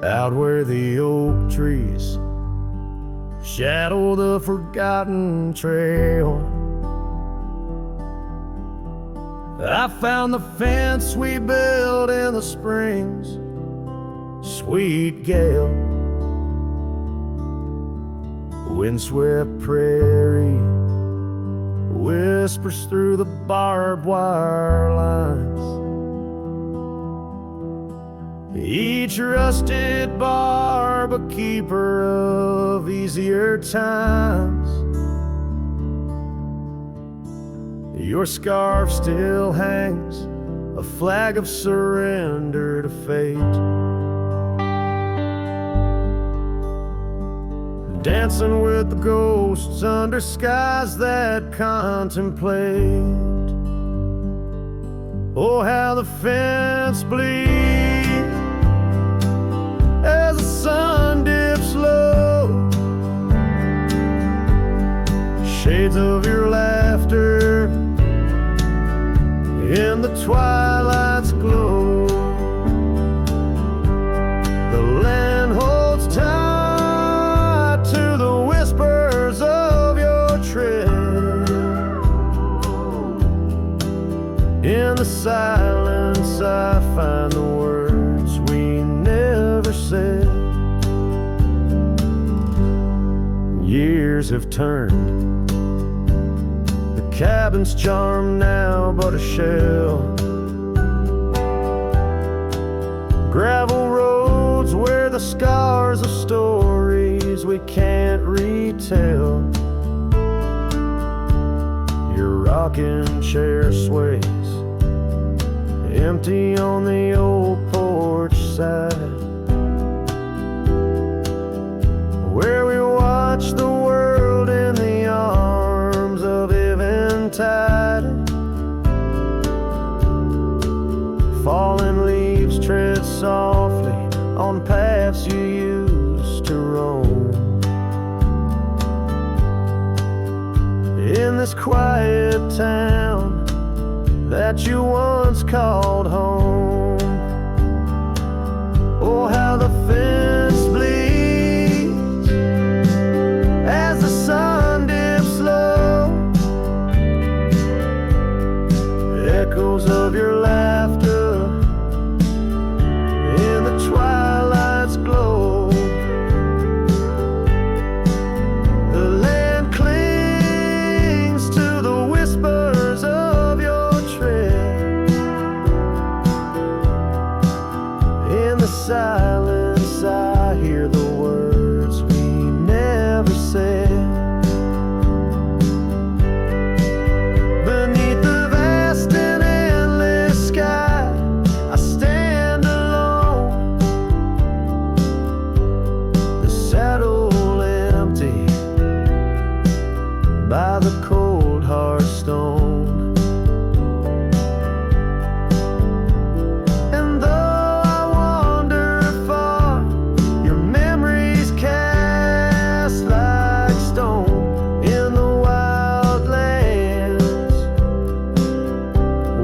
out where the oak trees shadow the forgotten trail. I found the fence we built in the springs, sweet gale, windswept prairie whispers through the barbed wire lines. Each rusted barb a keeper of easier times. Your scarf still hangs, a flag of surrender to fate. Dancing with the ghosts under skies that contemplate. Oh, how the fence bleeds as the sun dips low. Shades of your laughter in the twilight's glow. The land holds tight to the whispers of your tread. In the silence I find the words we never said. Years have turned, cabin's charm now but a shell. Gravel roads where the scars of stories we can't retell. Your rocking chair sways empty on the old porch side, where we watch the world in the arms of tide. Fallen leaves tread softly on paths you used to roam. In this quiet town that you once called home. Oh, how the fence bleeds as the sun dips low. Echoes of your laughter in the twilight's glow. The land clings to the whispers of your tread. In the silence I hear the words we never said. By the cold hard stone. And though I wander far, your memories cast like stone in the wild lands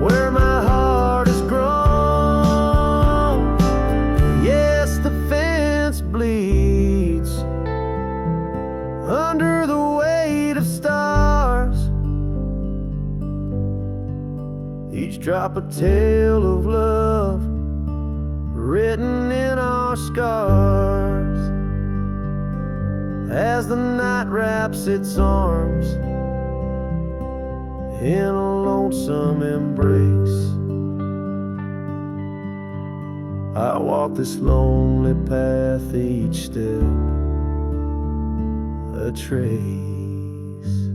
where my heart has grown. Yes, the fence bleeds under the weight of stars. Each drop a tale of love written in our scars. As the night wraps its arms in a lonesome embrace, I walk this lonely path, each step a trace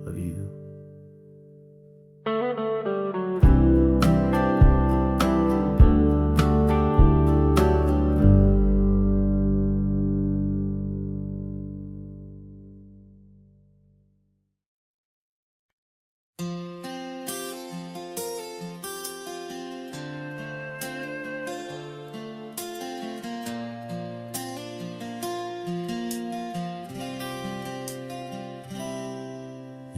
of you.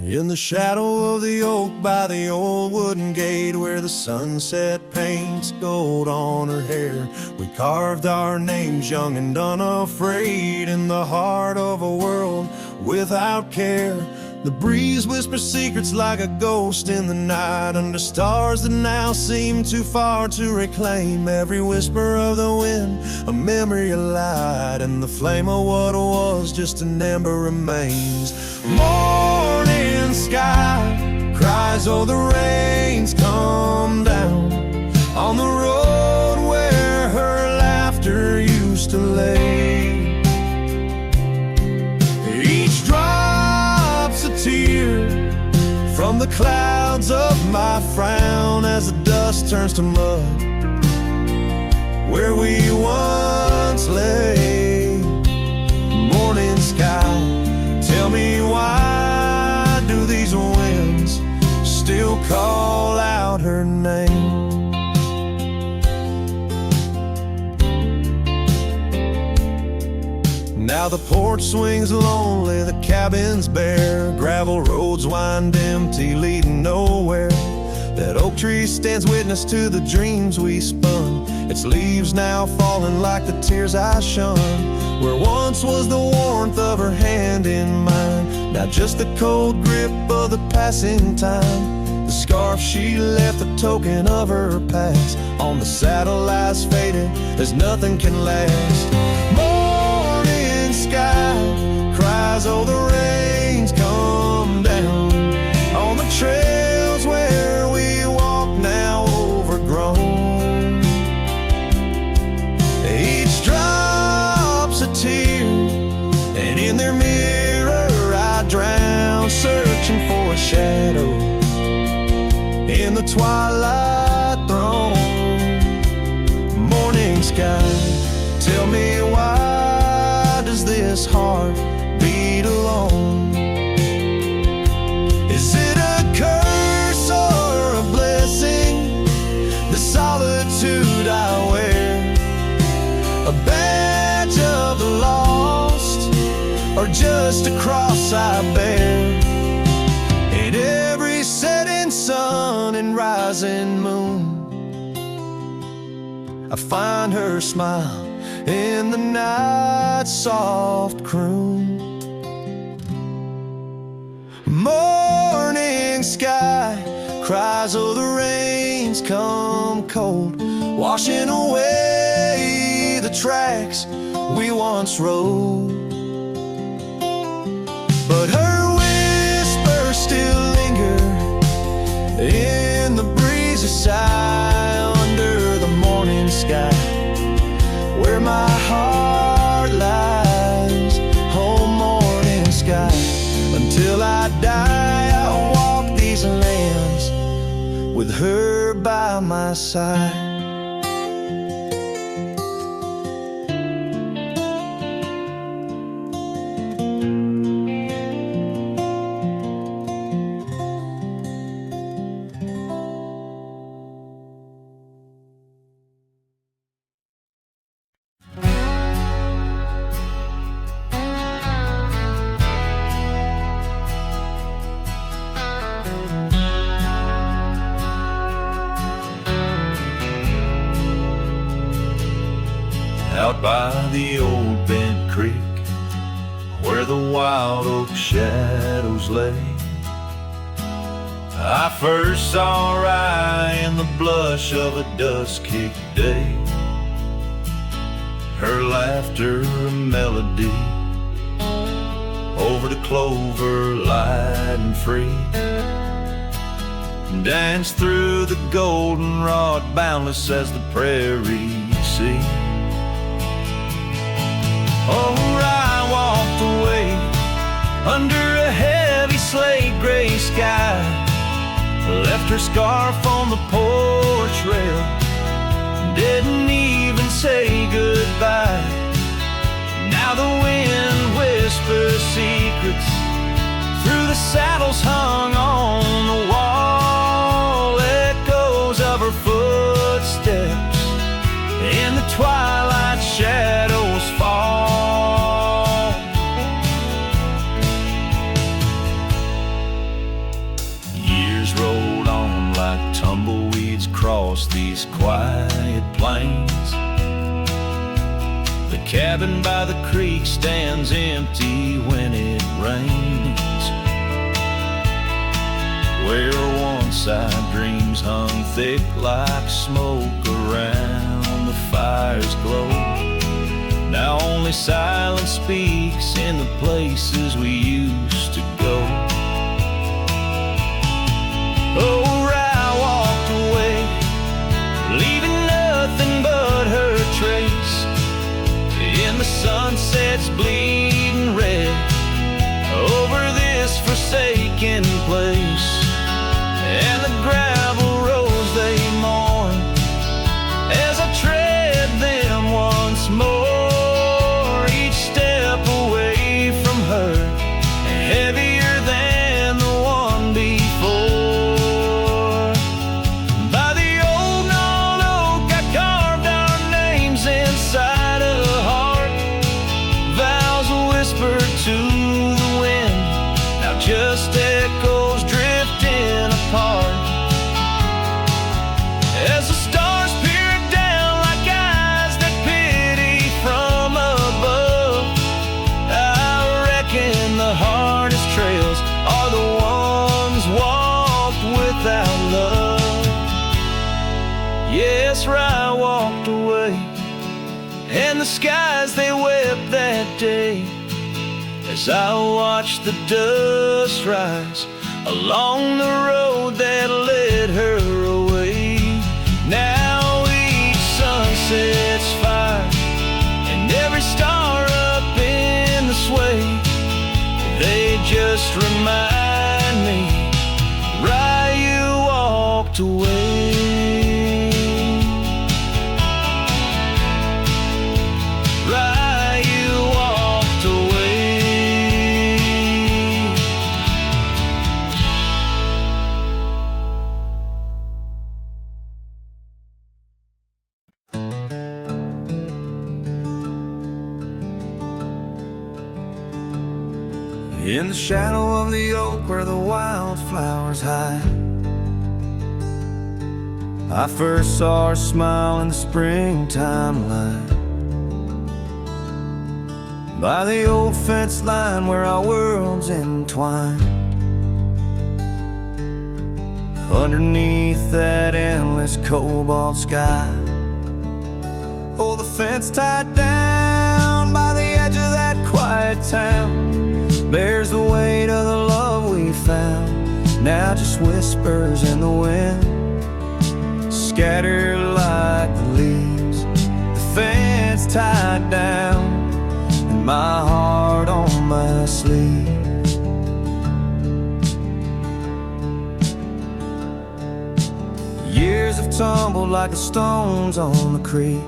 In the shadow of the oak by the old wooden gate, where the sunset paints gold on her hair, we carved our names young and unafraid, in the heart of a world without care. The breeze whispers secrets like a ghost in the night, under stars that now seem too far to reclaim. Every whisper of the wind, a memory of light, and the flame of what was just an ember remains. Morning sky cries, oh the rain's come down on the road where her laughter used to lay. Each drop's a tear from the clouds of my frown, as the dust turns to mud where we once lay. Morning sky, tell me why do these winds still call out her name? Now the porch swings lonely, the cabin's bare, gravel roads wind empty, leading nowhere. That oak tree stands witness to the dreams we spun, its leaves now falling like the tears I shun. Where once was the warmth of her hand in mine, now just the cold grip of the passing time. The scarf she left, the token of her past, on the saddle lies faded as nothing can last. Morning sky cries, oh the rain's come down on the trails where we walk now overgrown. Each drop's a tear, and in their mirror I drown, searching for a shadow in the twilight throne. Morning sky, tell me why does this heart beat alone? Is it a curse or a blessing, the solitude I wear? A badge of the lost, or just a cross I bear? In every setting sun and rising moon, I find her smile in the night's soft croon. Morning sky cries, oh the rain's come cold, washing away the tracks we once rode. But her whispers still linger in the breezy sigh under the morning sky, where my heart lies. Oh morning sky, until I die I'll walk these lands with her by my side. Out by the old bent creek, where the wild oak shadows lay, I first saw Rye in the blush of a dust-kicked day. Her laughter a melody over the clover, light and free, danced through the goldenrod, boundless as the prairie sea. Oh, I walked away under a heavy slate gray sky, left her scarf on the porch rail, didn't even say goodbye. Now the wind whispers secrets through the saddles hung on the wall, echoes of her footsteps in the twilight shadows fall. across these quiet plains. The cabin by the creek stands empty when it rains, where once our dreams hung thick like smoke around the fire's glow. Now only silence speaks in the places we used to go. Oh, I walked away, leaving nothing but her trace in the sunset's bleeding red over this forsaken place. And the gravel roads they mourn as I tread them once more, each step away from her heavier than the one before. By the old gnarled oak I carved our names inside a heart, vows whispered to the wind, now just echoes drifting apart. As the stars peer down like eyes that pity from above, I reckon the hardest trails are the ones walked without love. Yes, I walked away, and the skies they wept that day as I watched the dust rise along the road that led her away. Now each sunset's fire and every star up in the sway, they just remind me why you walked away. Why you walked away. In the shadow of the oak where the wildflowers hide, I first saw her smile in the springtime light. By the old fence line where our worlds entwine, underneath that endless cobalt sky. Oh, the fence tied down by the edge of that quiet town bears the weight of the love we found. Now just whispers in the wind, scattered like the leaves. The fence tied down, and my heart on my sleeve. Years have tumbled like the stones on the creek.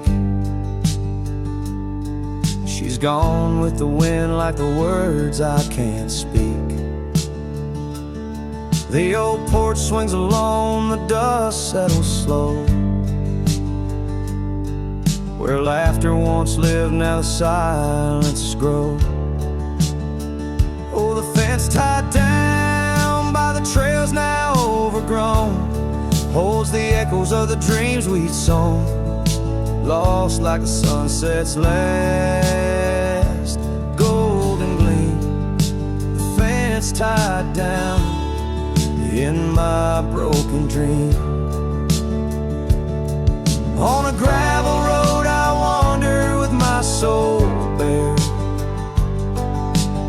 She's gone with the wind like the words I can't speak. The old porch swings alone, the dust settles slow. Where laughter once lived, now the silences grow. Oh, the fence tied down by the trails now overgrown holds the echoes of the dreams we'd sown, lost like the sunset's last golden gleam. The fence tied down in my broken dream. On a gravel road I wander with my soul bare,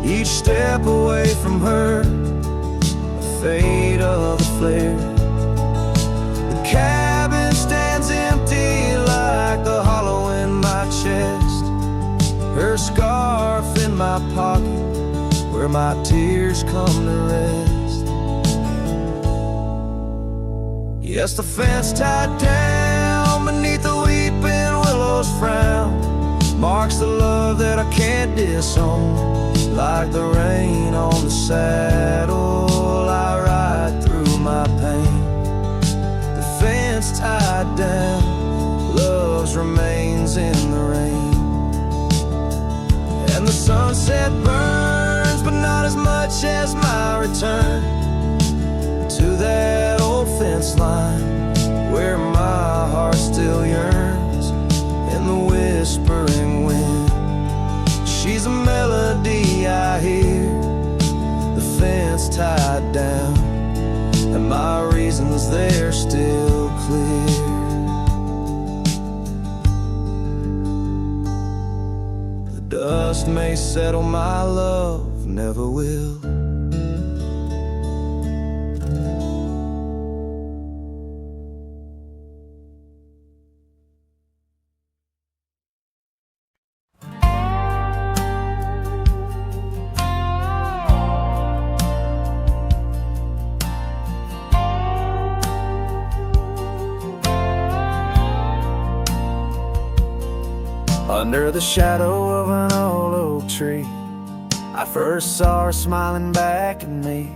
each step away from her, the fate of the flare. The cabin stands empty like the hollow in my chest, her scarf in my pocket where my tears come to rest. Yes, the fence tied down beneath the weeping willow's frown marks the love that I can't disown. Like the rain on the saddle, I ride through my pain. The fence tied down, love's remains in the rain. And the sunset burns, but not as much as my return to that old fence line where my dust may settle, my love never will. Under the shadow of an old oak tree, I first saw her smiling back at me.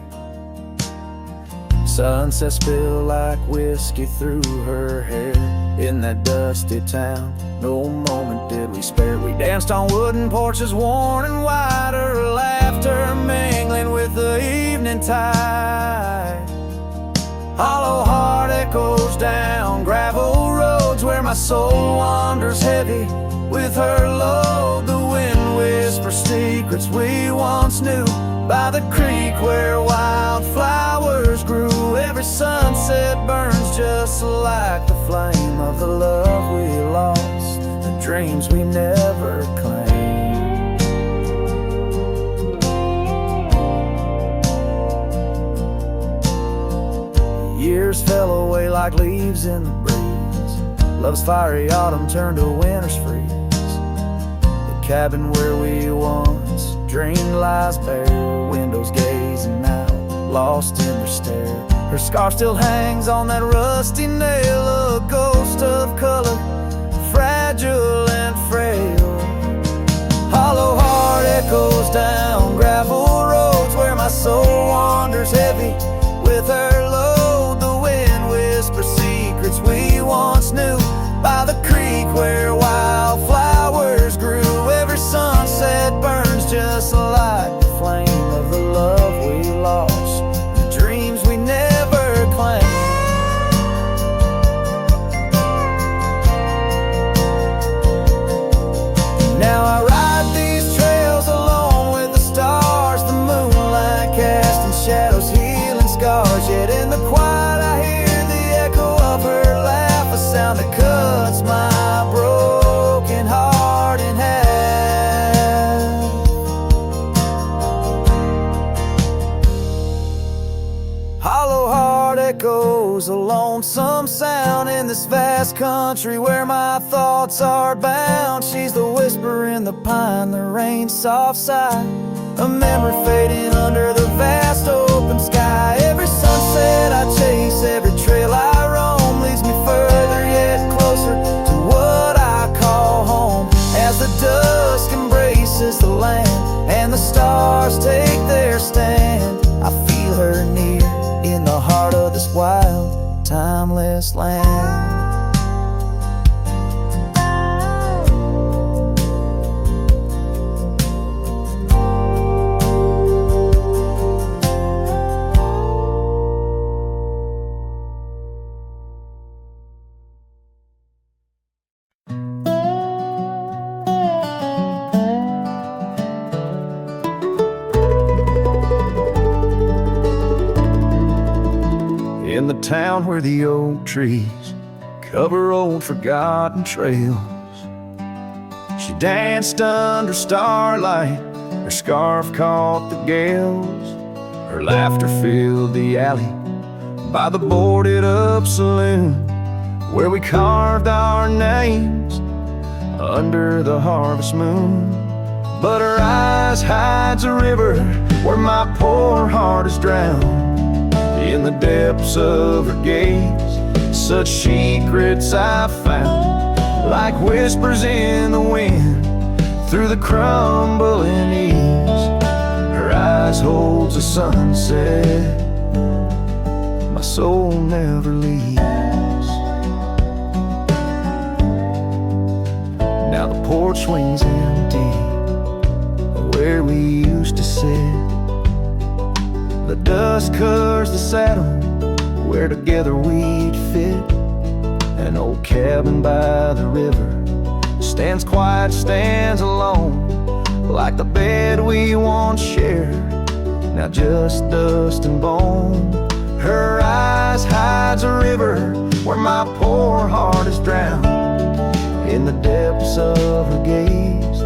Sunset spilled like whiskey through her hair. In that dusty town, no moment did we spare. We danced on wooden porches worn and white, her laughter mingling with the evening tide. Hollow heart echoes down gravel roads where my soul wanders heavy with her load. The wind whispers secrets we once knew by the creek where wildflowers grew. Every sunset burns just like the flame of the love we lost, the dreams we never claimed. Years fell away like leaves in the breeze. Love's fiery autumn turned to winter's freeze. The cabin where we once dreamed lies bare, windows gazing out, lost in their stare. Her scarf still hangs on that rusty nail, a ghost of color, fragile and frail. Hollow heart echoes down gravel roads where my soul wanders heavy with her load. The wind whispers secrets we once knew by the creek where wildflowers grew. Every sunset burns just like the flame of the love we lost, the dreams we never claimed. Now I ride these trails alone with the stars, the moonlight casting shadows, healing scars. Yet in the quiet I hear the echo of her laugh, a sound that cuts my broken heart in half. Hollow heart echoes a lonesome sound in this vast country where my thoughts are bound. She's the whisper in the pine, the rain's soft sigh, a memory fading under the vast open sky. Every sunset I chase, every trail I roam leads me further yet closer to what I call home. As the dusk embraces the land and the stars take their stand, I feel her near in the heart of this wild, timeless land. In the town where the oak trees cover old forgotten trails, she danced under starlight, her scarf caught the gales. Her laughter filled the alley by the boarded up saloon where we carved our names under the harvest moon. But her eyes hides a river where my poor heart is drowned. In the depths of her gaze, such secrets I found, like whispers in the wind through the crumbling eaves. Her eyes holds a sunset my soul never leaves. Now the porch swings empty where we used to sit. The dust covers the saddle where together we'd fit. An old cabin by the river stands quiet, stands alone, like the bed we once shared, now just dust and bone. Her eyes hides a river where my poor heart is drowned. In the depths of her gaze,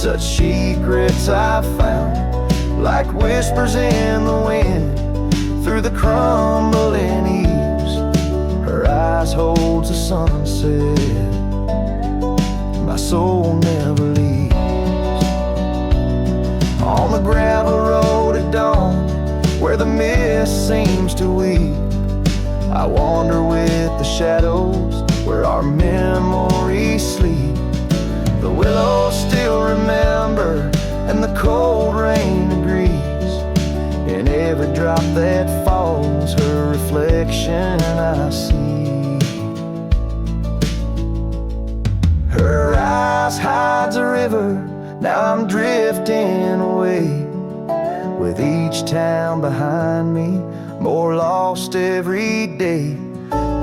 such secrets I found, like whispers in the wind through the crumbling eaves. Her eyes holds the sunset, my soul never leaves. On the gravel road at dawn, where the mist seems to weep, I wander with the shadows where our memories sleep. The willows still remember, and the cold rain agrees. In every drop that falls, her reflection I see. Her eyes hides a river, now I'm drifting away. With each town behind me, more lost every day,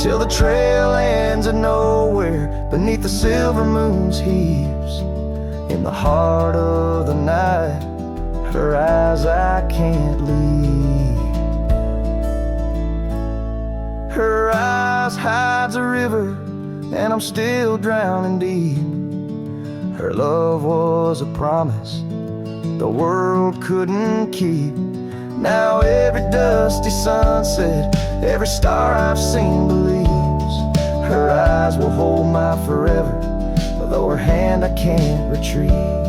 till the trail ends at nowhere beneath the silver moon's heaves. In the heart of the night, her eyes I can't leave. Her eyes hides a river, and I'm still drowning deep. Her love was a promise the world couldn't keep. Now every dusty sunset, every star I've seen believes her eyes will hold my forever, though her hand I can't retrieve.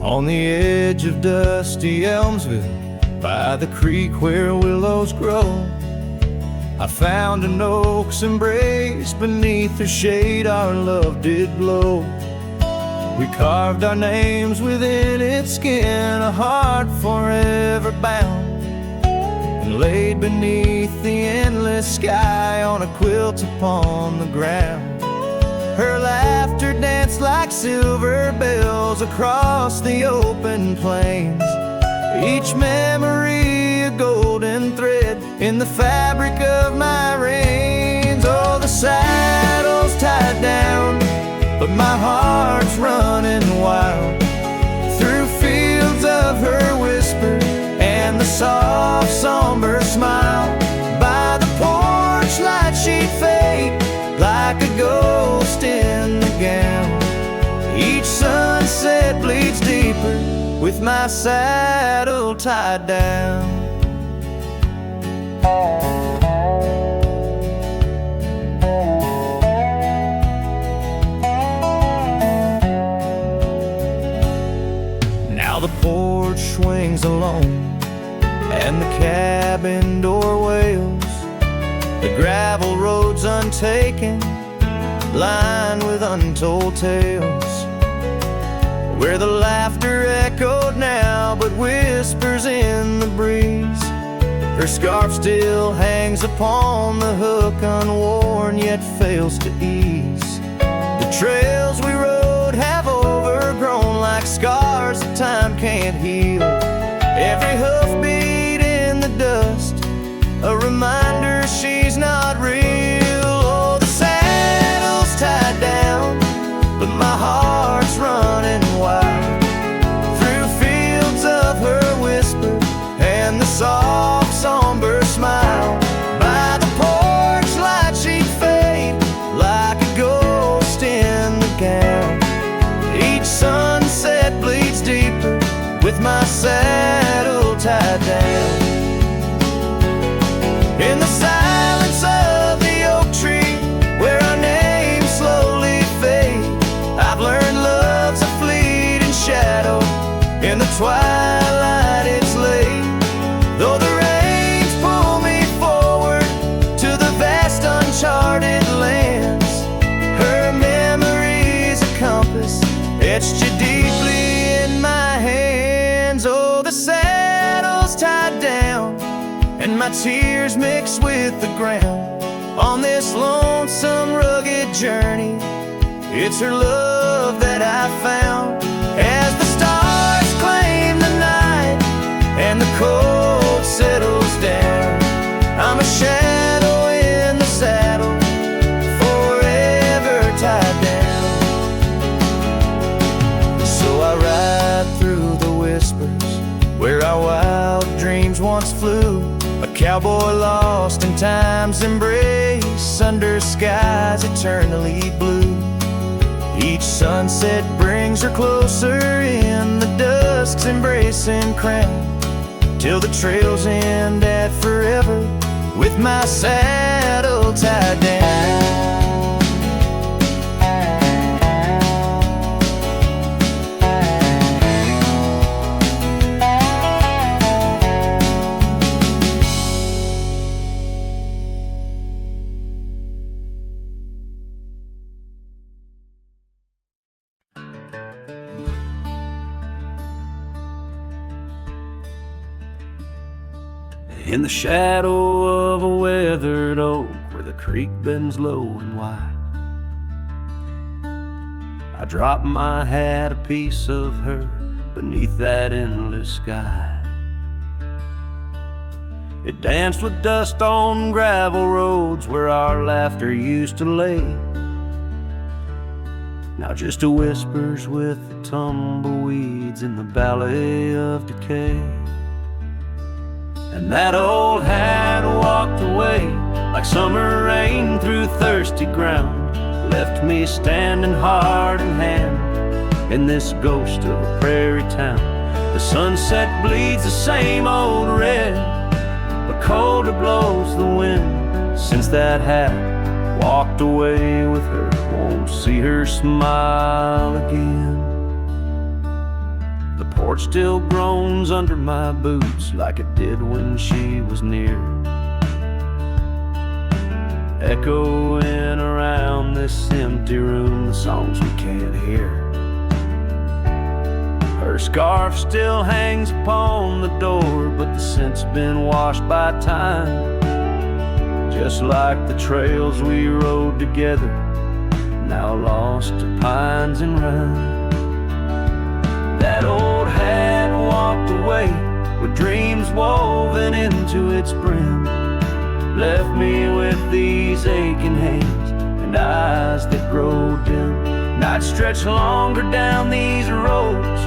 On the edge of dusty Elmsville, by the creek where willows grow, I found an oak's embrace. Beneath her shade our love did glow. We carved our names within its skin, a heart forever bound, and laid beneath the endless sky on a quilt upon the ground. Her laughter danced like silver bells across the open plains, each memory a golden thread in the fabric of my reins. Oh, the saddle's tied down, but my heart's running wild through fields of her whisper and the soft somber smile. By the porch light she'd fade like a ghost in the gown. Each sunset bleeds deeper with my saddle tied down. Now the porch swings alone, and the cabin door wails. The gravel road's untaken, lined with untold tales, where the laughter echoed now but whispers in the breeze. Her scarf still hangs upon the hook, unworn yet fails to ease. The trails we rode have overgrown like scars that time can't heal. Every hoofbeat in the dust, a reminder she's not real. Oh, the saddle's tied down, but my heart's running wild through fields of her whisper and the soft somber smile. By the porch light she'd fade like a ghost in the gown. Each sunset bleeds deeper with my saddle tied down. In the silence of the oak tree, where our names slowly fade, I've learned love's a fleeting shadow. In the twilight it's late, though the rains pull me forward to the vast uncharted lands. Her memory's a compass etched you deeply in my hands. Oh, the saddle's tied down, and my tears mix with the ground on this lonesome, rugged journey. It's her love that I found as the stars claim the once flew, a cowboy lost in time's embrace, under skies eternally blue. Each sunset brings her closer in the dusk's embracing crown, till the trails end at forever with my saddle tied down. In the shadow of a weathered oak, where the creek bends low and wide, I drop my hat, a piece of her, beneath that endless sky. It danced with dust on gravel roads where our laughter used to lay. Now just a whispers with the tumbleweeds in the valley of decay. And that old hat walked away like summer rain through thirsty ground, left me standing heart in hand in this ghost of a prairie town. The sunset bleeds the same old red, but colder blows the wind. Since that hat walked away with her, won't see her smile again. The porch still groans under my boots like it did when she was near, echoing around this empty room the songs we can't hear. Her scarf still hangs upon the door, but the scent's been washed by time, just like the trails we rode together, now lost to pines and rime. That old hat walked away with dreams woven into its brim, left me with these aching hands and eyes that grow dim. Nights stretch longer down these roads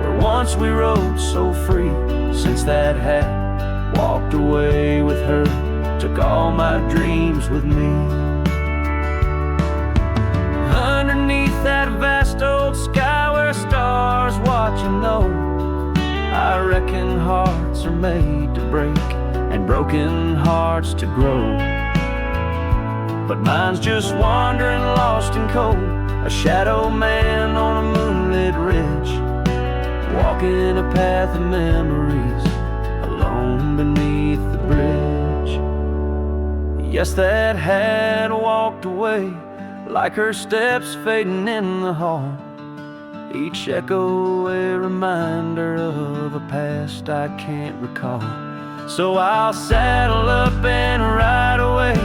where once we rode so free. Since that hat walked away with her, took all my dreams with me. Underneath that vast old sky where stars watch and know, I reckon hearts are made to break and broken hearts to grow. But mine's just wandering lost and cold, a shadow man on a moonlit ridge, walking a path of memories alone beneath the bridge. Yes, that hat walked away like her steps fading in the hall, each echo a reminder of a past I can't recall. So I'll saddle up and ride away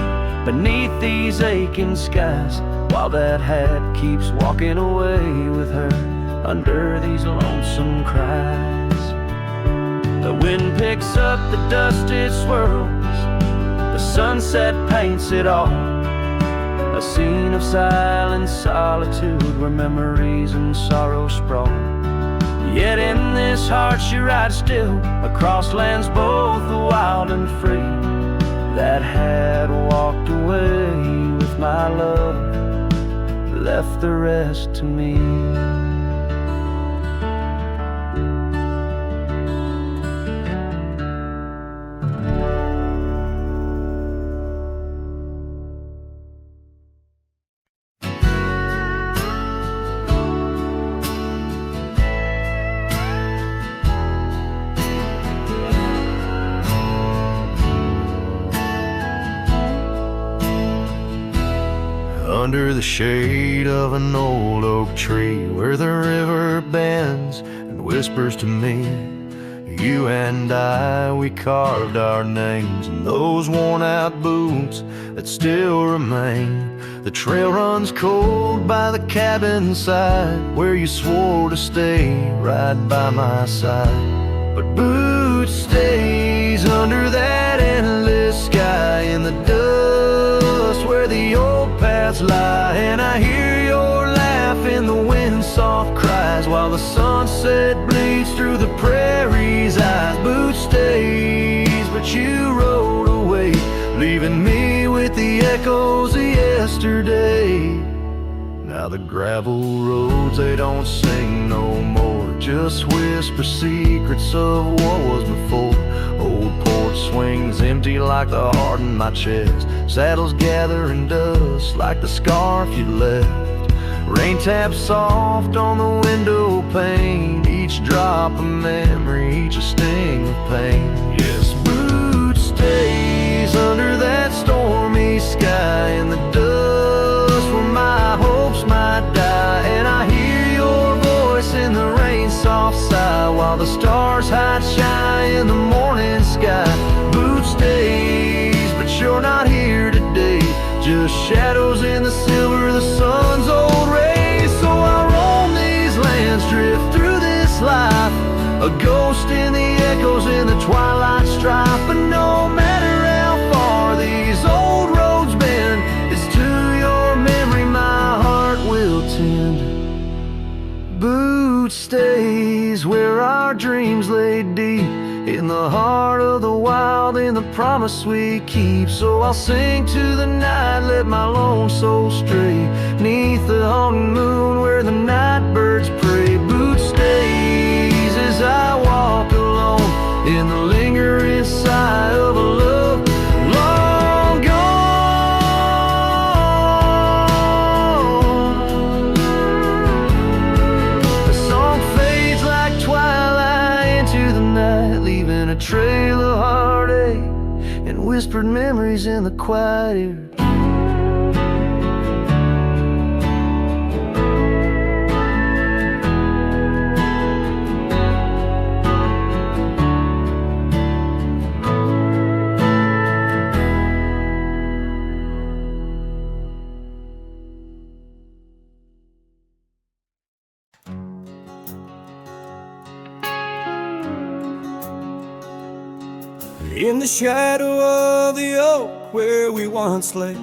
beneath these aching skies, while that hat keeps walking away with her under these lonesome cries. The wind picks up the dust it swirls, the sunset paints it all, a scene of silent solitude where memories and sorrow sprawl. Yet in this heart she rides still, across lands both wild and free. That hat walked away with my love, left the rest to me. Under the shade of an old oak tree, where the river bends and whispers to me, you and I, we carved our names in those worn out boots that still remain. The trail runs cold by the cabin side, where you swore to stay right by my side. But boots stays under that endless sky in the dust where the old paths lie, and I hear your laugh in the wind's soft cries while the sunset bleeds through the prairie's eyes. Boots stay you rode away, leaving me with the echoes of yesterday. Now the gravel roads, they don't sing no more, just whisper secrets of what was before. Old porch swings empty like the heart in my chest, saddles gathering dust like the scarf you left. Rain taps soft on the window pane, each drop a memory, each a sting of pain. Yes, boot stays under that stormy sky in the dust where my hopes might die. And I hear your voice in the rain soft sigh while the stars hide shy in the morning sky. Boot stays, but you're not here today, just shadows in the silver of the sun's old rays. So I roam these lands, drift through this life, a ghost in the echoes in the twilight strife. But no matter how far these old roads bend, it's to your memory my heart will tend. Boot stays where our dreams lay deep, in the heart of the wild, in the promise we keep. So I'll sing to the night, let my lone soul stray, neath the haunting moon where the night birds pray. Boot stays as I walk alone, in the lingering sigh of a love long gone. The song fades like twilight into the night, leaving a trail of heartache and whispered memories in the quiet air. In the shadow of the oak where we once lay,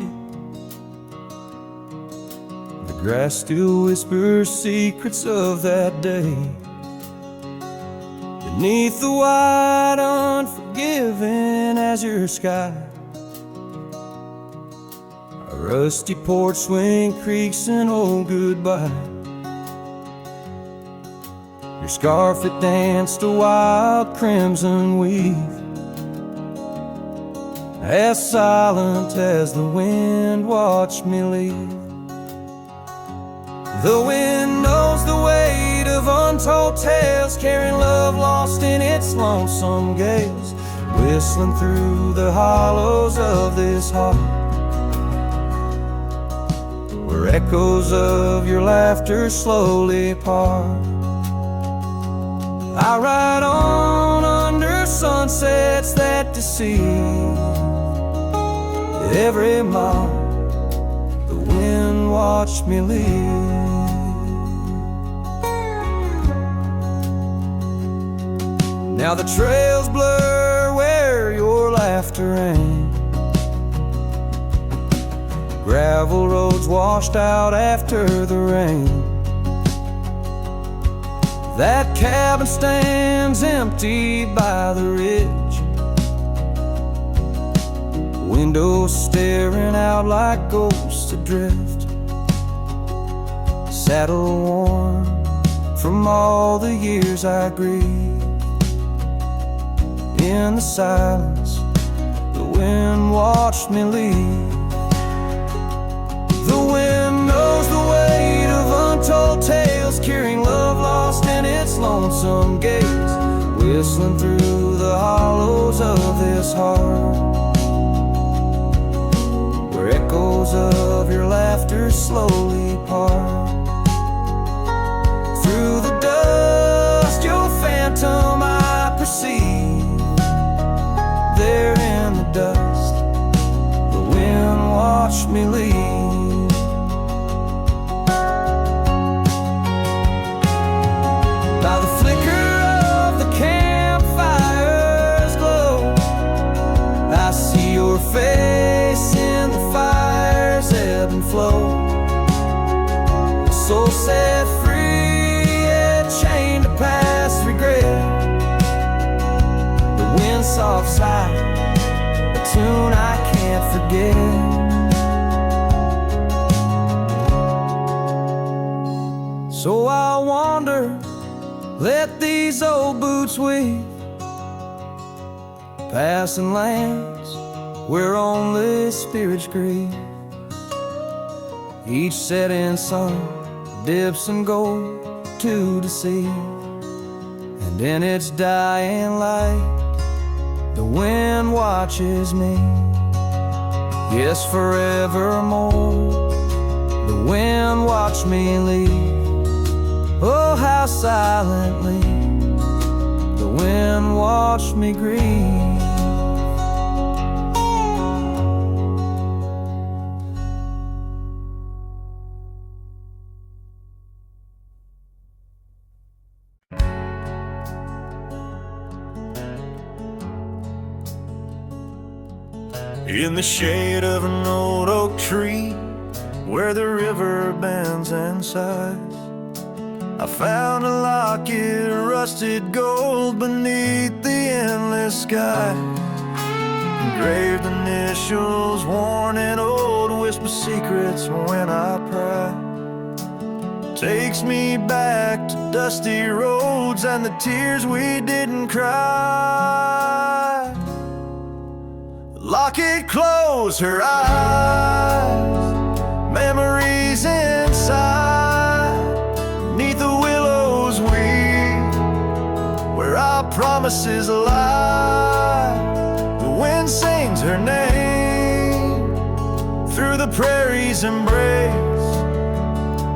the grass still whispers secrets of that day. Beneath the wide, unforgiving azure sky, a rusty porch swing creaks an old goodbye. Your scarf, it danced a wild crimson weave, as silent as the wind watched me leave. The wind knows the weight of untold tales, carrying love lost in its lonesome gales, whistling through the hollows of this heart, where echoes of your laughter slowly part. I ride on under sunsets that deceive. Every mile the wind watched me leave. Now the trails blur where your laughter rang, gravel roads washed out after the rain. That cabin stands empty by the ridge, windows staring out like ghosts adrift, saddle worn from all the years I grieved. In the silence, the wind watched me leave. The wind knows the weight of untold tales, carrying love lost in its lonesome gaze, whistling through the hollows of this heart, where echoes of your laughter slowly part. Through the dust, your phantom I perceive. There in the dust, the wind watched me leave. By the flicker of the campfire's glow, I see your face in the fire's ebb and flow. soft side, a tune I can't forget. So I wander, let these old boots weave, passing lands where only spirits grieve. Each setting sun dips in gold to deceive, and in its dying light the wind watches me. Yes, forevermore the wind watched me leave. Oh, how silently the wind watched me grieve. In the shade of an old oak tree, where the river bends and sighs, I found a locket of rusted gold beneath the endless sky. Engraved initials, worn and old, whisper secrets when I pry. Takes me back to dusty roads and the tears we didn't cry. Locket closed her eyes, memories inside, neath the willows weep, where our promises lie. The wind sings her name through the prairie's embrace,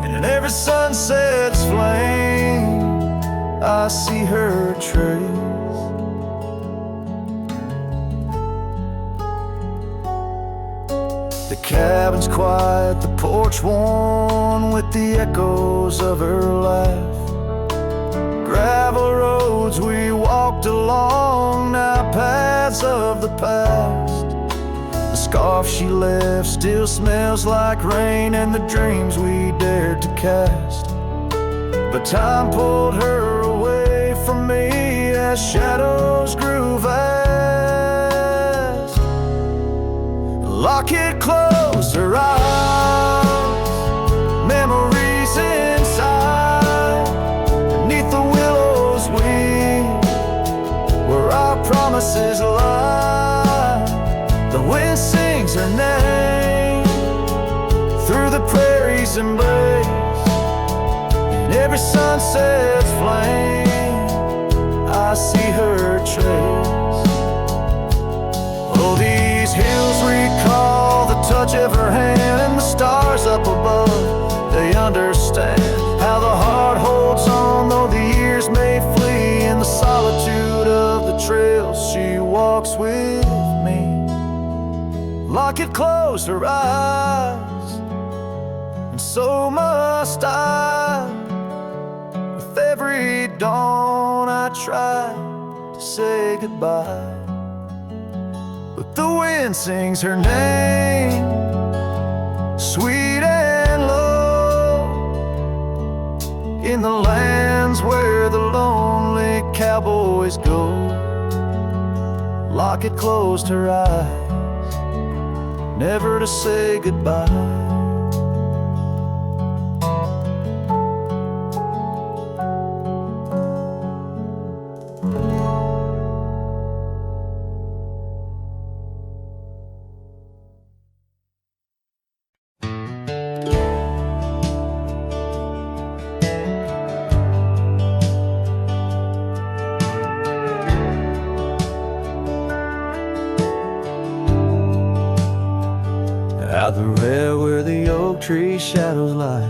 and in every sunset's flame I see her trace. The cabin's quiet, the porch worn with the echoes of her laugh. Gravel roads we walked along, now paths of the past. The scarf she left still smells like rain and the dreams we dared to cast. But time pulled her away from me as shadows grew vast. Locket closed her eyes, memories inside, beneath the willows weep, where our promises lie. The wind sings her name through the prairie's embrace, in every sunset's flame I see her trace. Oh, these hills recall the touch of her hand, and the stars up above, they understand how the heart holds on, though the years may flee. In the solitude of the trails she walks with me. Locket closed her eyes, and so must I. With every dawn I try to say goodbye, but the wind sings her name, sweet and low, in the lands where the lonely cowboys go. Locket closed her eyes, never to say goodbye. Out the red where the oak tree shadows lie,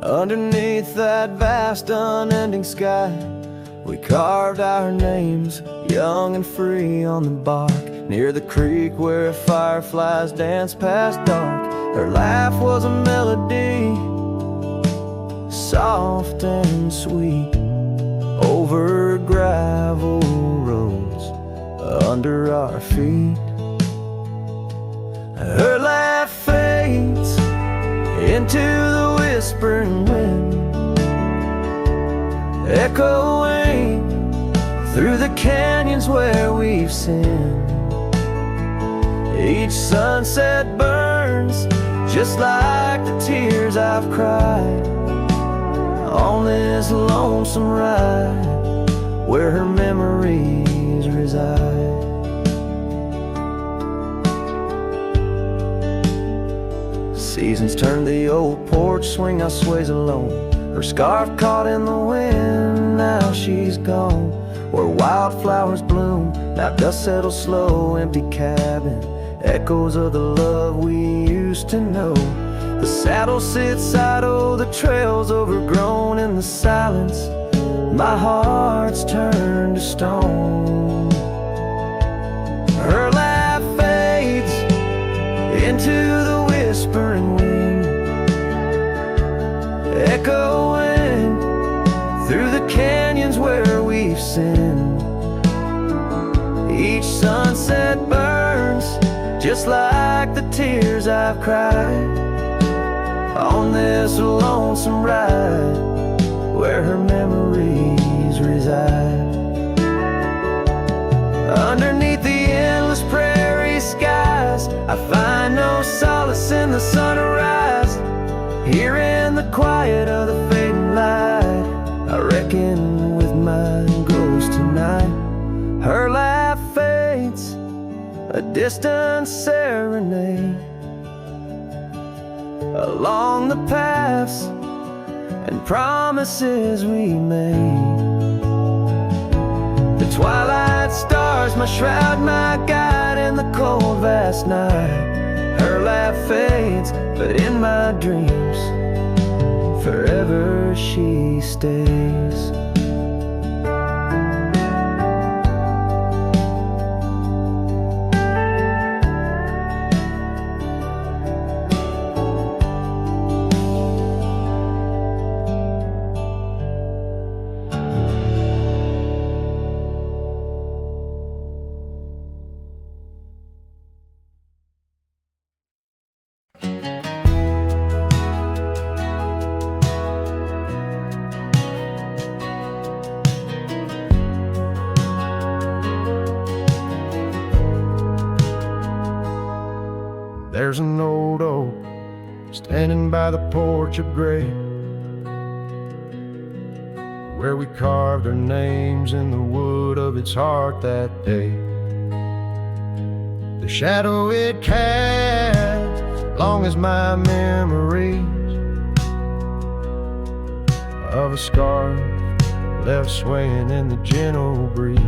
underneath that vast unending sky, we carved our names, young and free, on the bark, near the creek where fireflies danced past dark. Her laugh was a melody, soft and sweet, over gravel roads under our feet. Her laugh fades into the whispering wind, echoing through the canyons where we've sinned. Each sunset burns just like the tears I've cried on this lonesome ride where her memories reside. Seasons turn the old porch swing, now sways alone. Her scarf caught in the wind, now she's gone. Where wildflowers bloom, now dust settles slow. Empty cabin, echoes of the love we used to know. The saddle sits idle, the trail's overgrown. In the silence, my heart's turned to stone. Her laugh fades into the whispering wind, echoing through the canyons where we've sinned. Each sunset burns just like the tears I've cried on this lonesome ride where her memories reside. Underneath the endless prairie skies, I find no solace in the sunrise. Here in the quiet of the fading light, I reckon with my ghost tonight. Her laugh fades, a distant serenade along the paths and promises we made. The twilight stars, my shroud, my guide in the cold vast night. Her laugh fades, but in my dreams forever she stays. There's an old oak standing by the porch of gray, where we carved our names in the wood of its heart that day. The shadow it casts, long as my memories of a scarf left swaying in the gentle breeze.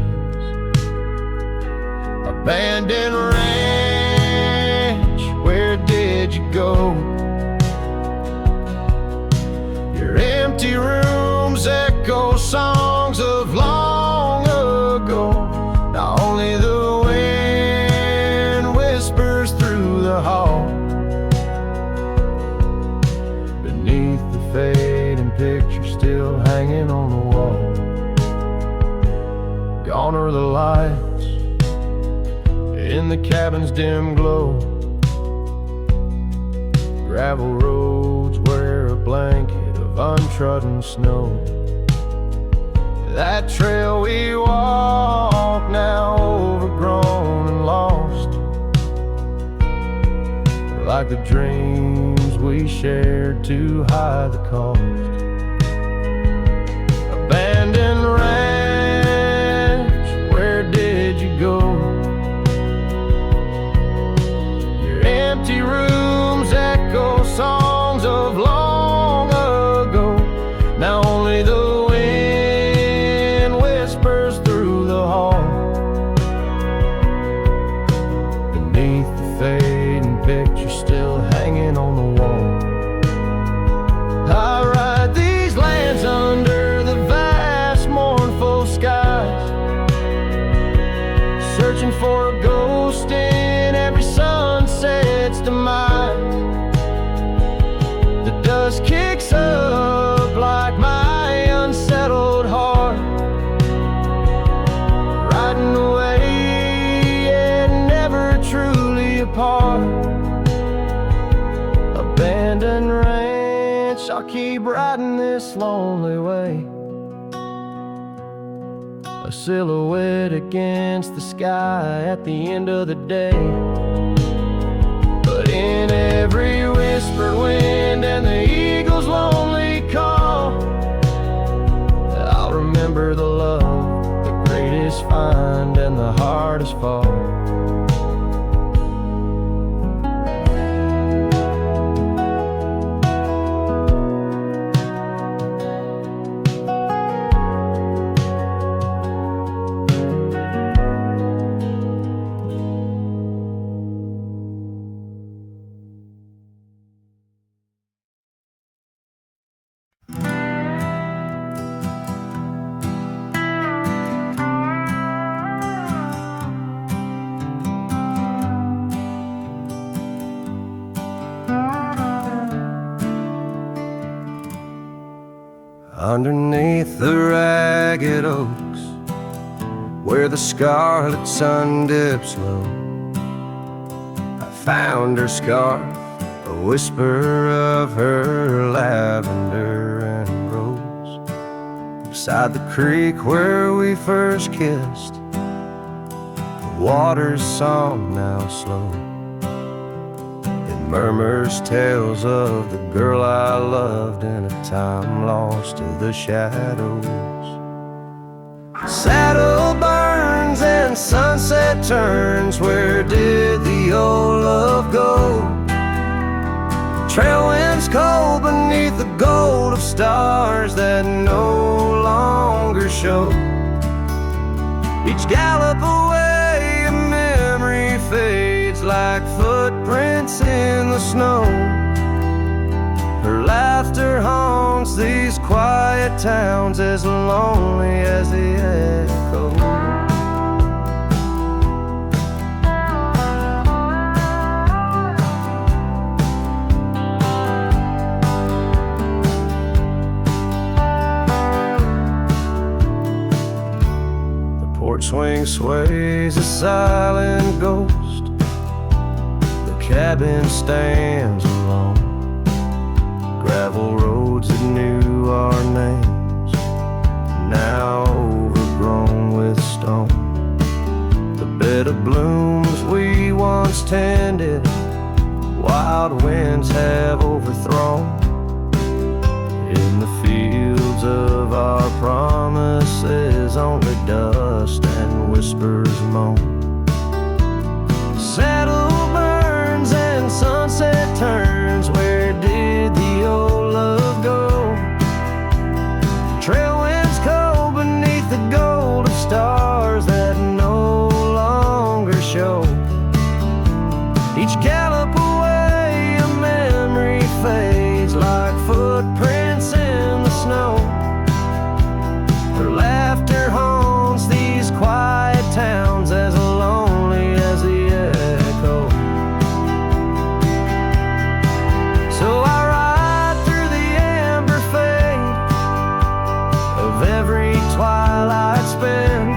Abandoned ranch, where did you go? Your empty rooms echo songs of long ago. Now only the wind whispers through the hall. Beneath the fading picture still hanging on the wall. Gone are the lights in the cabin's dim glow. Gravel roads wear a blanket of untrodden snow. That trail we walk now overgrown and lost, like the dreams we shared to hide the cost. Abandoned ranch, where did you go? Your empty rooms echo songs of long ago. Now only the wind whispers through the hall. Beneath the fading picture still hanging on the wall. I ride these lands under the vast mournful skies, searching for a ghost in every sunset's demise. The dust kicks up like my unsettled heart, riding away and never truly apart. Abandoned ranch, I'll keep riding this lonely way. a silhouette against the sky at the end of the day. But in every whispered wind and the eagle's lonely call, I'll remember the love, the greatest find and the hardest fall. Underneath the ragged oaks, where the scarlet sun dips low, I found her scarf, a whisper of her lavender and rose. Beside the creek where we first kissed, the water's song now slow. Murmurs tales of the girl I loved in a time lost to the shadows. Saddle burns and sunset turns, where did the old love go? Trail winds cold beneath the gold of stars that no longer show. Each gallop away a memory fades like footprints in the snow. Her laughter haunts these quiet towns as lonely as the echo. The porch swing sways a silent ghost. Cabin stands alone, gravel roads that knew our names, now overgrown with stone. The bed of blooms we once tended, wild winds have overthrown. In the fields of our promises, only dust and whispers moan. Saddle and sunset turns, where did the old love go? Trail winds cold beneath the gold of stars that no longer show. Each gallop away a memory fades like footprints in the snow. Her laughter haunts these quiet towns as lonely as the echo. So I ride through the amber fade of every twilight spent,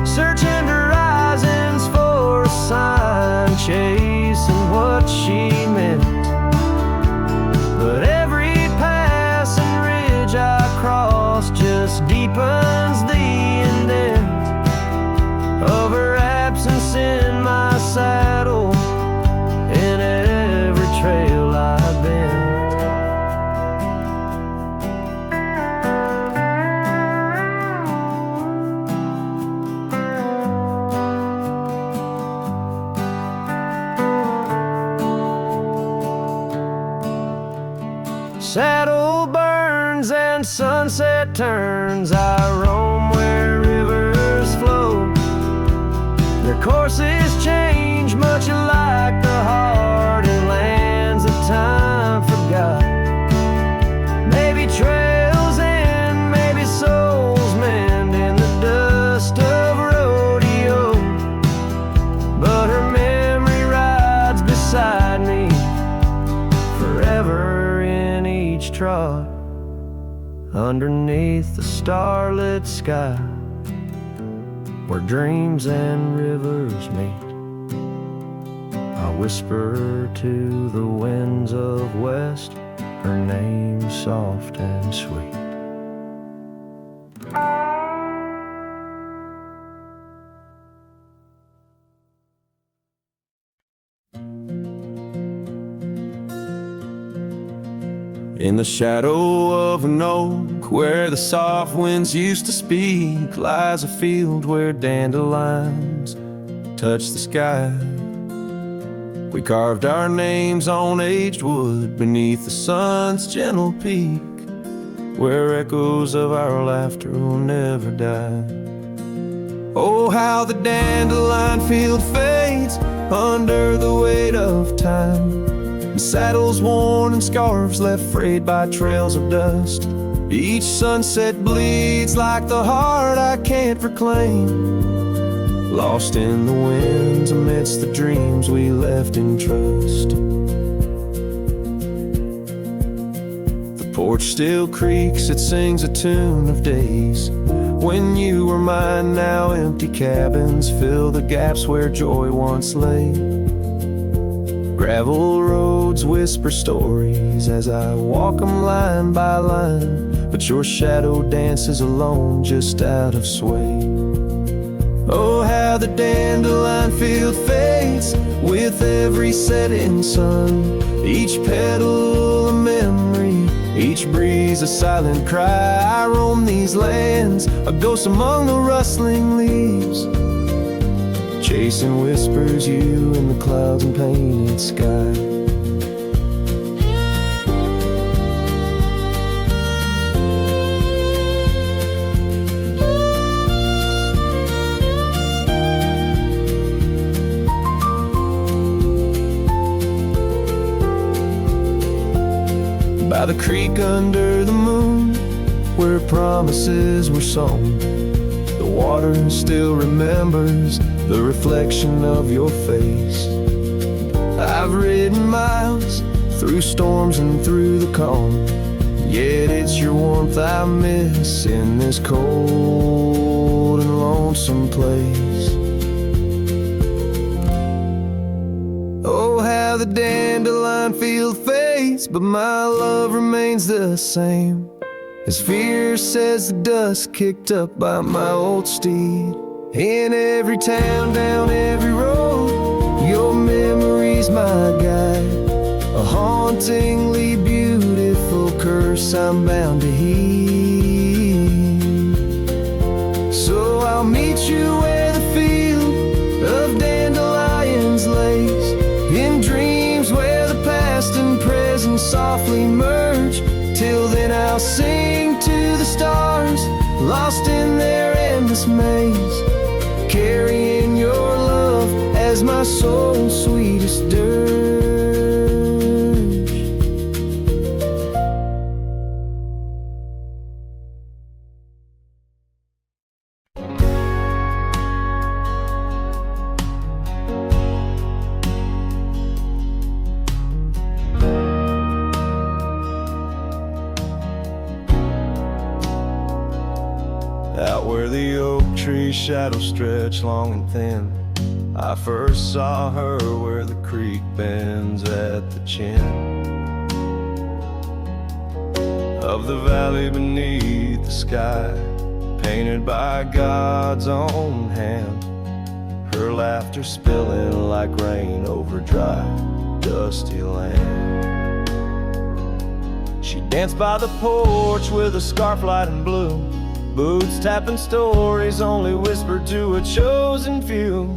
searching horizons for a sign, chasing what she meant. But every pass and ridge I cross just deepens the indent of her absence in my saddle. In every trail I've been. Saddle burns and sunset turns, I roam where rivers flow. Their courses change much alike the heart in lands that time forgot. Maybe trails end, maybe souls mend in the dust of rodeo. But her memory rides beside me forever in each trot, underneath the starlit sky, where dreams and rivers meet. I whisper to the winds of west, her name soft and sweet. In the shadow of an oak, where the soft winds used to speak, lies a field where dandelions touch the sky. We carved our names on aged wood beneath the sun's gentle peak, where echoes of our laughter will never die. Oh, how the dandelion field fades under the weight of time, and saddles worn and scarves left frayed by trails of dust. Each sunset bleeds like the heart I can't reclaim, lost in the winds amidst the dreams we left in trust. The porch still creaks, it sings a tune of days when you were mine. Now empty cabins fill the gaps where joy once lay. Gravel roads whisper stories as I walk them line by line, but your shadow dances alone just out of sway. Oh, how the dandelion field fades with every setting sun, each petal a memory, each breeze a silent cry. I roam these lands, a ghost among the rustling leaves, chasing whispers, you in the clouds and painted sky. By the creek under the moon, where promises were sown, the water still remembers the reflection of your face. I've ridden miles through storms and through the calm, yet it's your warmth I miss in this cold and lonesome place. Oh, how the dandelion field fades, but my love remains the same, as fierce as the dust kicked up by my old steed. In every town, down every road, your memory's my guide, a hauntingly beautiful curse I'm bound to heed. So I'll meet you where the field of dandelions lays, in dreams where the past and present softly merge. Till then I'll sing to the stars, lost in their endless maze, carrying your love as my soul's sweetest dirge. Out where the oak tree shadows stretch long and thin, I first saw her where the creek bends at the chin of the valley beneath the sky, painted by God's own hand, her laughter spilling like rain over dry, dusty land. She danced by the porch with a scarf light and blue, boots tapping stories only whispered to a chosen few.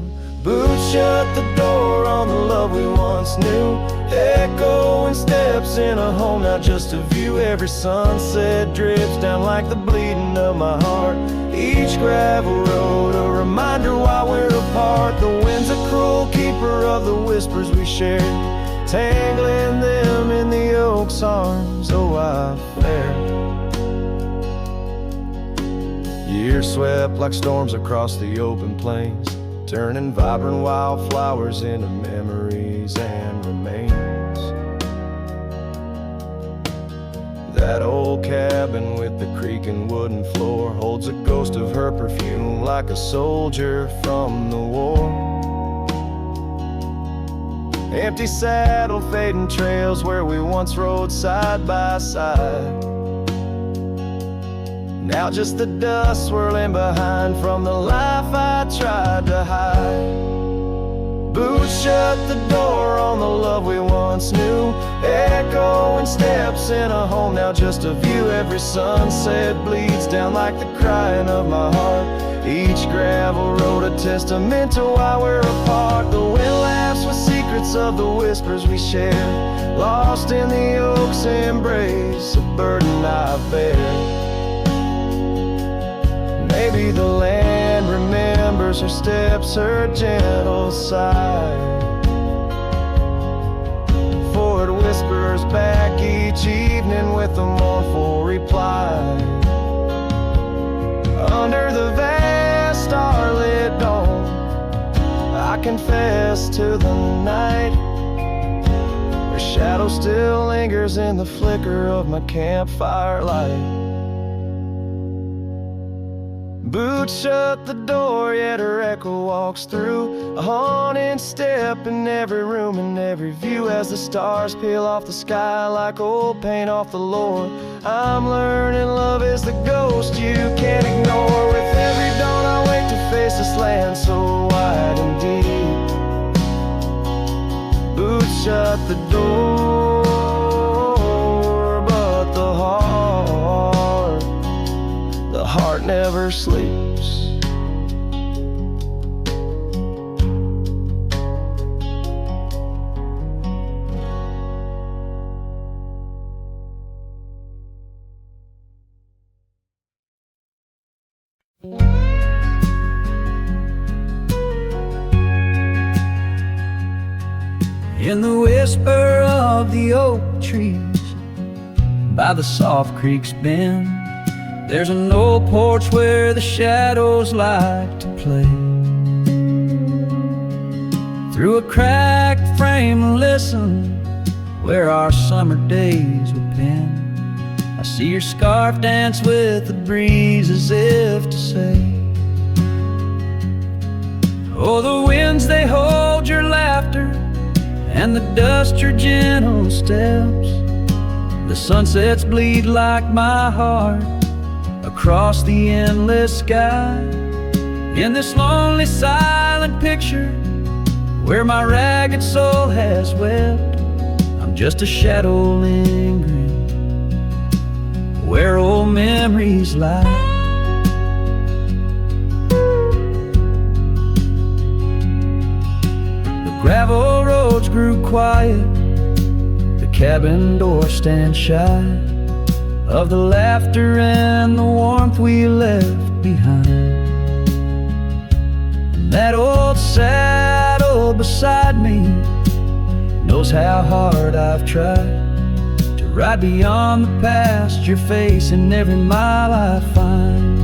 Boots shut the door on the love we once knew, echoing steps in a home, now just a view. Every sunset drips down like the bleeding of my heart, each gravel road a reminder why we're apart. The wind's a cruel keeper of the whispers we shared, tangling them in the oak's arms. Oh, I fared. Years swept like storms across the open plains, turning vibrant wildflowers into memories and remains. That old cabin with the creaking wooden floor holds a ghost of her perfume like a soldier from the war. Empty saddle, fading trails where we once rode side by side, now just the dust swirling behind from the life I tried to hide. Boots shut the door on the love we once knew. Echoing steps in a home, now just a view. Every sunset bleeds down like the crying of my heart. Each gravel road a testament to why we're apart. The wind laughs with secrets of the whispers we share, lost in the oak's embrace, a burden I bear. Maybe the land remembers her steps, her gentle sigh, for it whispers back each evening with a mournful reply. Under the vast starlit dome, I confess to the night, her shadow still lingers in the flicker of my campfire light. Boots shut the door, yet her echo walks through, a haunting step in every room and every view. As the stars peel off the sky like old paint off the lore, I'm learning love is the ghost you can't ignore. With every dawn I wake to face this land so wide and deep. Boots shut the door, but the heart never sleeps. In the whisper of the oak trees by the soft creek's bend, there's an old porch where the shadows like to play. Through a cracked frame, listen, where our summer days were penned. I see your scarf dance with the breeze as if to say, oh, the winds, they hold your laughter, and the dust your gentle steps. The sunsets bleed like my heart across the endless sky. In this lonely silent picture where my ragged soul has wept, I'm just a shadow lingering where old memories lie. The gravel roads grew quiet, the cabin door stands shy of the laughter and the warmth we left behind. And that old saddle beside me knows how hard I've tried to ride beyond the past your face in every mile I find.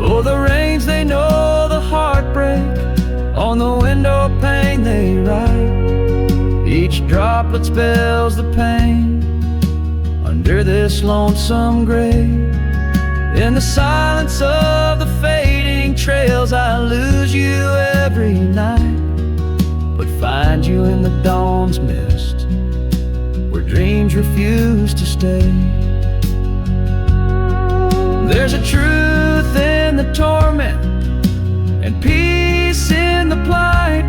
Oh, the rains, they know the heartbreak, on the window pane they write. Each droplet spells the pain under this lonesome grave. In the silence of the fading trails, I lose you every night, but find you in the dawn's mist where dreams refuse to stay. There's a truth in the torment and peace in the plight,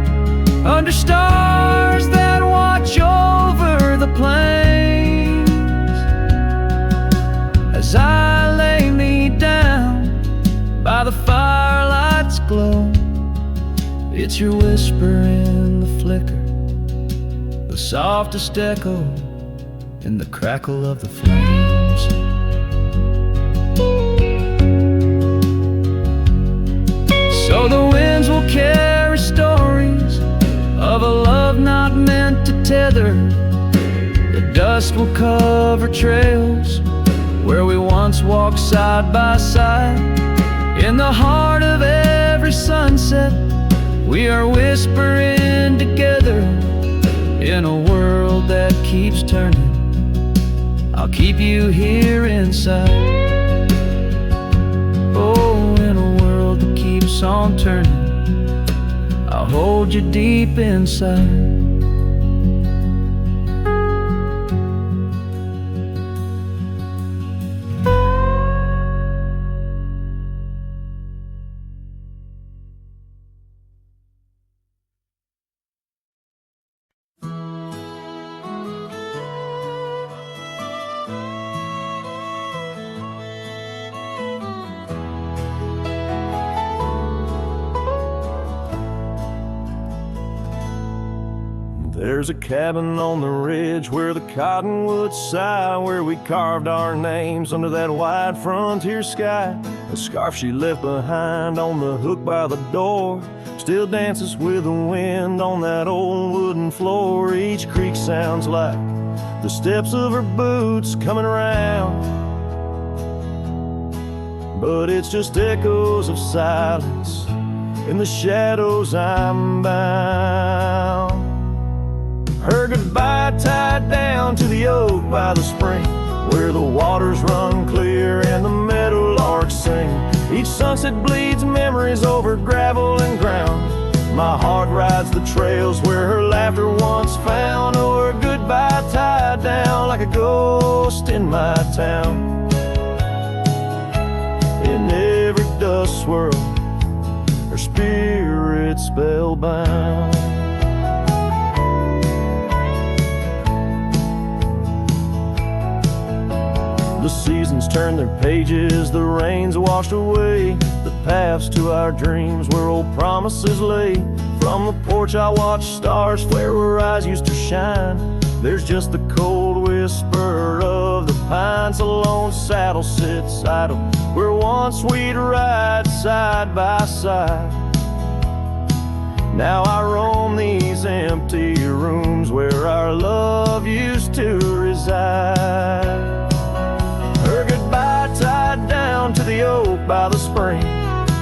under stars that watch over the plains. As I lay me down by the firelight's glow, it's your whisper in the flicker, the softest echo in the crackle of the flames. So the winds will carry stories of a love not meant to tether. The dust will cover trails where we once walked side by side. In the heart of every sunset, we are whispering together. In a world that keeps turning, I'll keep you here inside. Oh, in a world that keeps on turning, I'll hold you deep inside. There's a cabin on the ridge where the cottonwoods sigh, where we carved our names under that wide frontier sky. The scarf she left behind on the hook by the door still dances with the wind on that old wooden floor. Each creak sounds like the steps of her boots coming around, but it's just echoes of silence. In the shadows I'm bound. Her goodbye tied down to the oak by the spring, where the waters run clear and the meadowlarks sing. Each sunset bleeds memories over gravel and ground. My heart rides the trails where her laughter once found. Oh, her goodbye tied down like a ghost in my town. In every dust swirl, her spirit spellbound. The seasons turn their pages, the rains washed away the paths to our dreams where old promises lay. From the porch I watch stars flare where her eyes used to shine. There's just the cold whisper of the pines. A lone saddle sits idle where once we'd ride side by side. Now I roam these empty rooms where our love used to reside. Her goodbye tied down to the oak by the spring,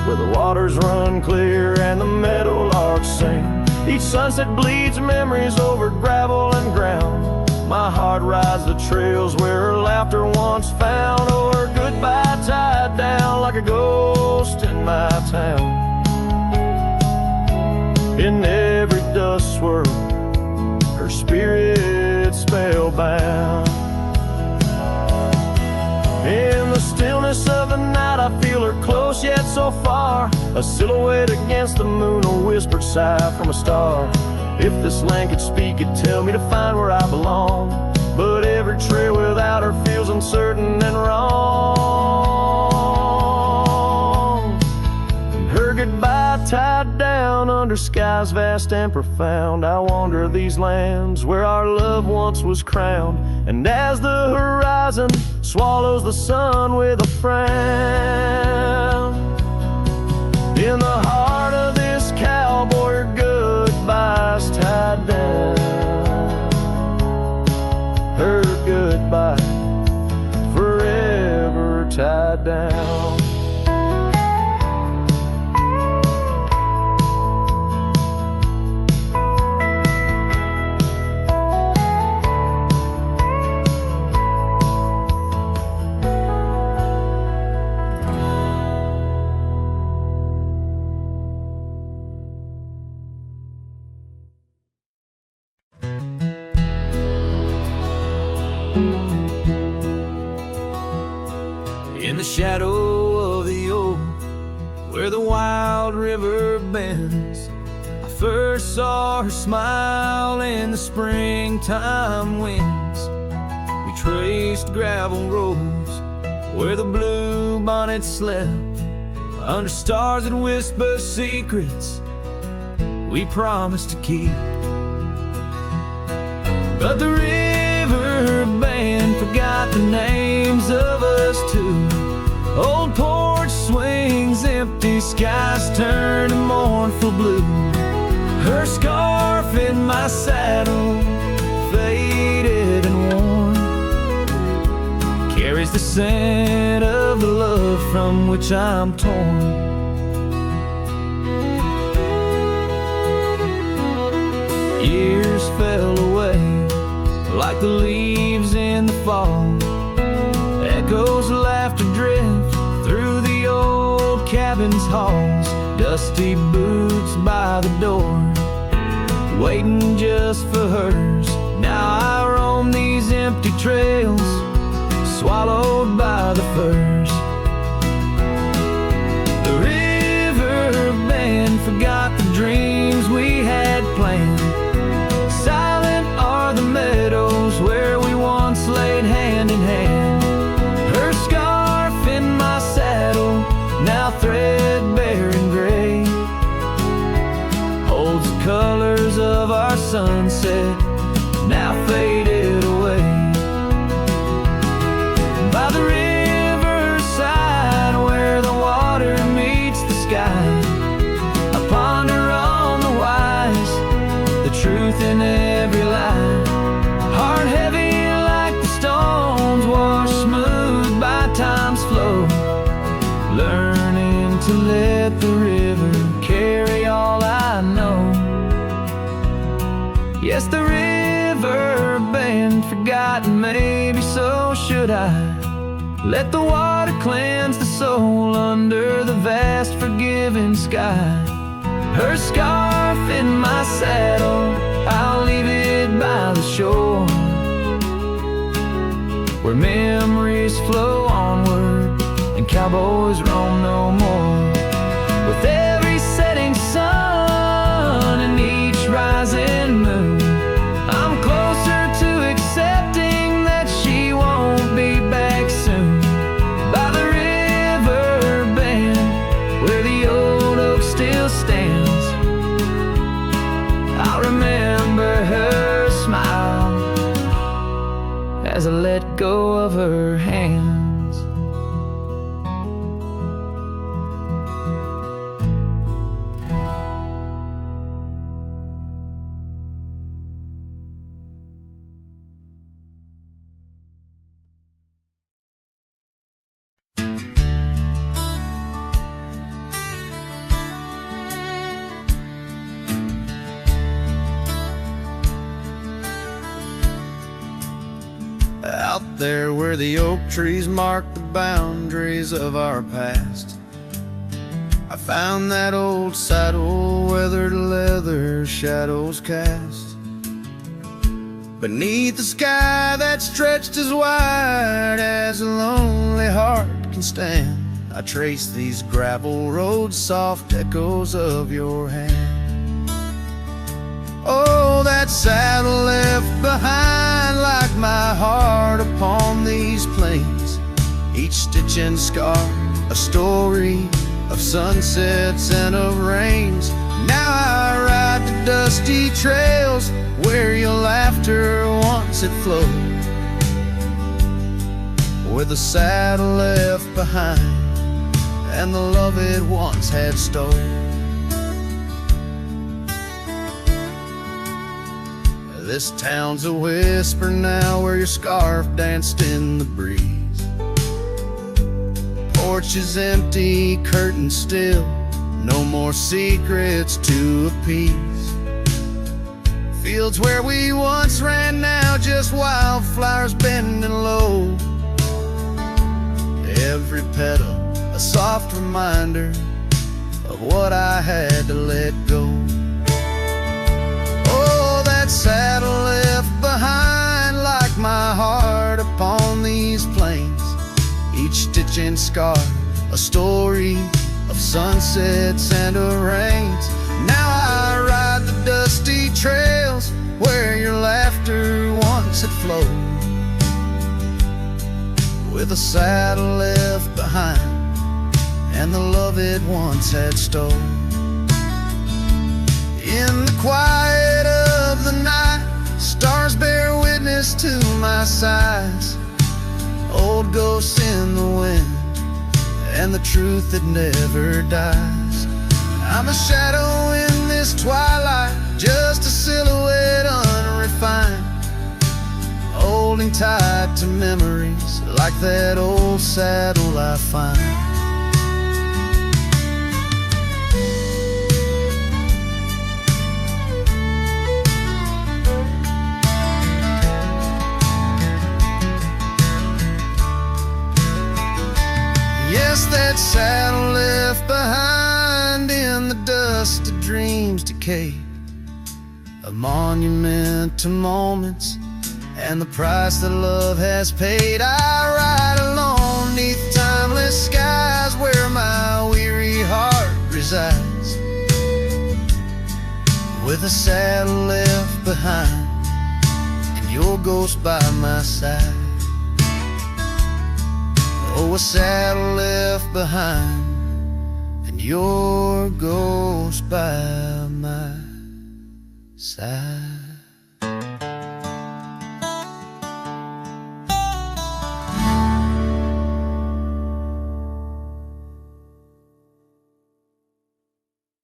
where the waters run clear and the meadowlarks sing. Each sunset bleeds memories over gravel and ground. My heart rides the trails where her laughter once found. Oh, her goodbye tied down like a ghost in my town. In every dust swirl, her spirit spellbound. In the stillness of the night I feel her close yet so far, a silhouette against the moon, a whispered sigh from a star. If this land could speak, it'd tell me to find where I belong, but every trail without her feels uncertain and wrong. And her goodbye tied down under skies vast and profound. I wander these lands where our love once was crowned, and as the horizon swallows the sun with a frown, in the heart of this cowboy her goodbye's tied down. Her goodbye forever tied down. In the shadow of the oak, where the wild river bends, I first saw her smile in the springtime winds. We traced gravel roads where the blue bonnets slept, under stars that whisper secrets we promised to keep. But the river band forgot the names of us two. Old porch swings empty, skies turned to mournful blue. Her scarf in my saddle, faded and worn, carries the scent of the love from which I'm torn. Years fell away like the leaves in the fall. Echoes of laughter drift through the old cabin's halls. Dusty boots by the door, waiting just for hers. Now I roam these empty trails, swallowed by the firs. The river band forgot the dreams we had planned. Silent are the meadows where we once laid hand in hand. Her scarf in my saddle, now threadbare and gray, holds the colors of our sunset maybe so should I. Let the water cleanse the soul under the vast forgiving sky. Her scarf in my saddle, I'll leave it by the shore, where memories flow onward and cowboys roam no more. With every setting sun and each rising moon, I'm closer to accepting that she won't be back soon. By the river bend, where the old oak still stands, I'll remember her smile as I let go of her hands. Out there where the oak trees mark the boundaries of our past, I found that old saddle, weathered leather, shadows cast. Beneath the sky that stretched as wide as a lonely heart can stand, I trace these gravel roads, soft echoes of your hand. Oh, that saddle left behind like my heart upon these plains, each stitch and scar a story of sunsets and of rains. Now I ride the dusty trails where your laughter once had flowed, with the saddle left behind and the love it once had stole. This town's a whisper now, where your scarf danced in the breeze. Porch is empty, curtains still, no more secrets to appease. Fields where we once ran now, just wildflowers bending low. Every petal a soft reminder of what I had to let go. That saddle left behind like my heart upon these plains, each stitch and scar a story of sunsets and of rains. Now I ride the dusty trails where your laughter once had flowed, with a saddle left behind and the love it once had stole. In the quiet of the night, stars bear witness to my sighs, old ghosts in the wind and the truth that never dies. I'm a shadow in this twilight, just a silhouette unrefined, holding tight to memories like that old saddle I find. Yes, that saddle left behind in the dust of dreams decayed, a monument to moments and the price that love has paid. I ride alone neath timeless skies where my weary heart resides, with a saddle left behind and your ghost by my side. Oh, a saddle left behind and your ghost by my side.